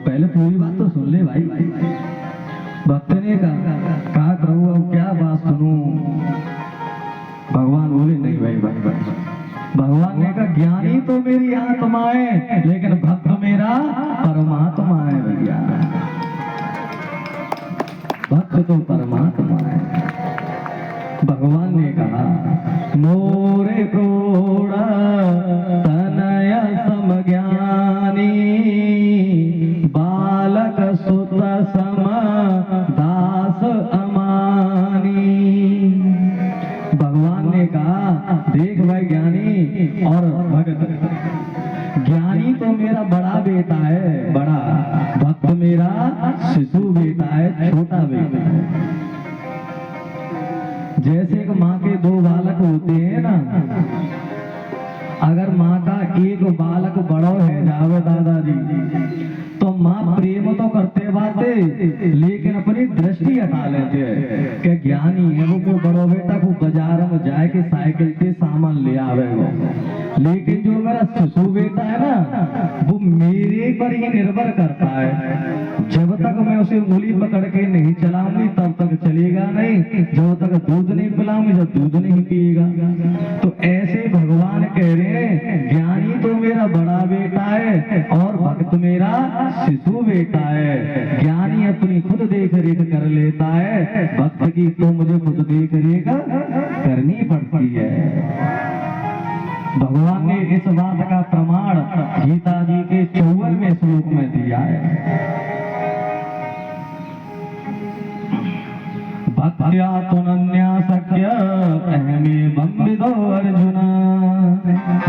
पहले पूरी बात तो सुन ले भाई। भक्त ने कहा प्रभु अब क्या बात सुनूं। भगवान बोले नहीं भाई भाई। भगवान ने कहा ज्ञानी तो मेरी आत्मा है लेकिन भक्त मेरा परमात्मा है भैया। भक्त तो परमात्मा है। भगवान ने कहा मोरे क्रोड़ तनय समज्ञानी बालक सुत सम दास अमानी। भगवान ने कहा देख भाई ज्ञानी और भक्त, ज्ञानी तो मेरा बड़ा बेटा है बड़ा, भक्त मेरा शिशु बेटा है छोटा बेटा है। जैसे एक माँ के दो बालक होते हैं ना, अगर माँ का एक बालक बड़ो है जावे दादाजी तो माँ प्रेम तो करते बाते लेकिन अपनी दृष्टि हटा लेते हैं कि ज्ञानी है वो को बड़ो बेटा को बाजार में जाए के साइकिल से सामान ले आवे वो, लेकिन जो मेरा शिशु बेटा है ना वो मेरे पर ही निर्भर करता है। जब तक मैं उसे उंगली पकड़ के नहीं चलाऊंगी तब तक चलेगा नहीं, जब तक दूध नहीं पिलाऊंगी जब दूध नहीं पिएगा। तो ऐसे भगवान कह रहे हैं ज्ञानी तो मेरा बड़ा बेटा है और भक्त मेरा शिशु बेटा है। ज्ञानी अपनी खुद देख रेख कर लेता है, भक्त की तो मुझे खुद देख रेख करनी पड़ती है। भगवान ने इस बात का प्रमाण गीता जी के 54वें श्लोक में दिया है। भक्त्या तुनन्यासक्य अहमेवं विदो अर्जुन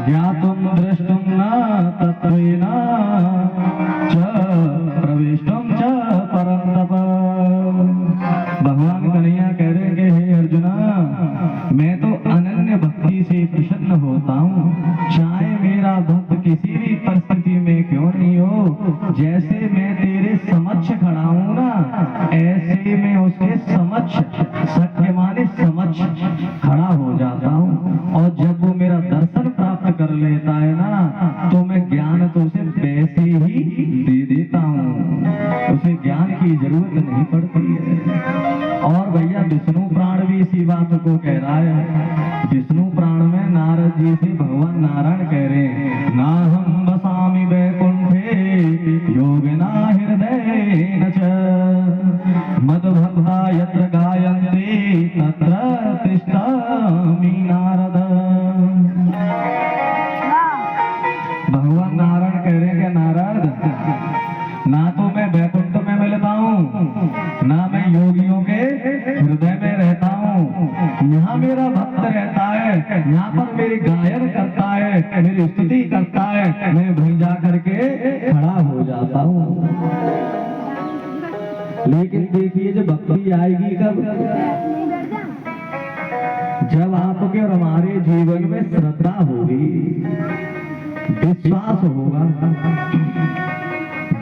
ज्ञातुं द्रष्टुं न तत्त्वेन च प्रविष्टुं च परं तप। भगवान कन्हैया कह रहे हैं कि हे अर्जुना मैं तो अनन्य भक्ति से प्रसन्न होता हूँ, चाहे मेरा भक्त किसी भी परिस्थिति में क्यों नहीं हो। जैसे मैं तेरे समक्ष खड़ा हूँ ना ऐसे मैं उसके समक्ष सत्य माने समक्ष खड़ा हो जाता हूँ, और जब वो मेरा दर्शन प्राप्त कर लेता है ना तो मैं ज्ञान तो उसे वैसे ही दे देता हूँ, उसे ज्ञान की जरूरत नहीं पड़ती है। और भैया विष्णु पुराण भी इसी बात को कह रहा है। विष्णु पुराण में नारद जी से भगवान नारायण कह रहे हैं ना हम बसामि वैकुंठे योगिना हृदयेन च मद्भक्ता यत्र गायन्ते तत्र तिष्ठामि नारद। भगवान नारायण कह रहे हैं कि नारद ना तो मैं वैकुंठ में मिलता हूँ ना मैं योगियों के हृदय में रहता हूँ, यहाँ मेरा भक्त रहता है, यहाँ पर मेरी गायन करता है, मेरी स्तुति करता है, मैं वहीं जा करके खड़ा हो जाता हूँ। लेकिन देखिए जब भक्ति आएगी कब, जब आपके और हमारे जीवन में श्रद्धा होगी, विश्वास होगा।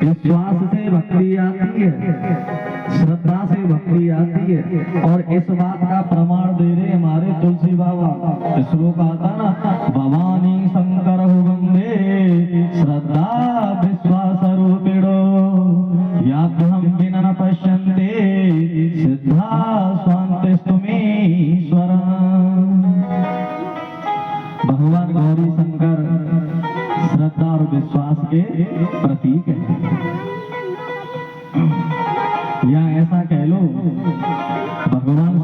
विश्वास से भक्ति आती है, श्रद्धा से भक्ति आती है। और इस बात का प्रमाण दे रहे हमारे तुलसी बाबा। श्लोक आता ना भवानी शंकर वंदे श्रद्धा विश्वास रूपिणो याभ्यहं विना न पश्यन्ते सिद्धा स्वान्तिस्तुमीश्वर। भगवान गौरी शंकर श्रद्धा और विश्वास के प्रतीक है। या ऐसा कह लो भगवान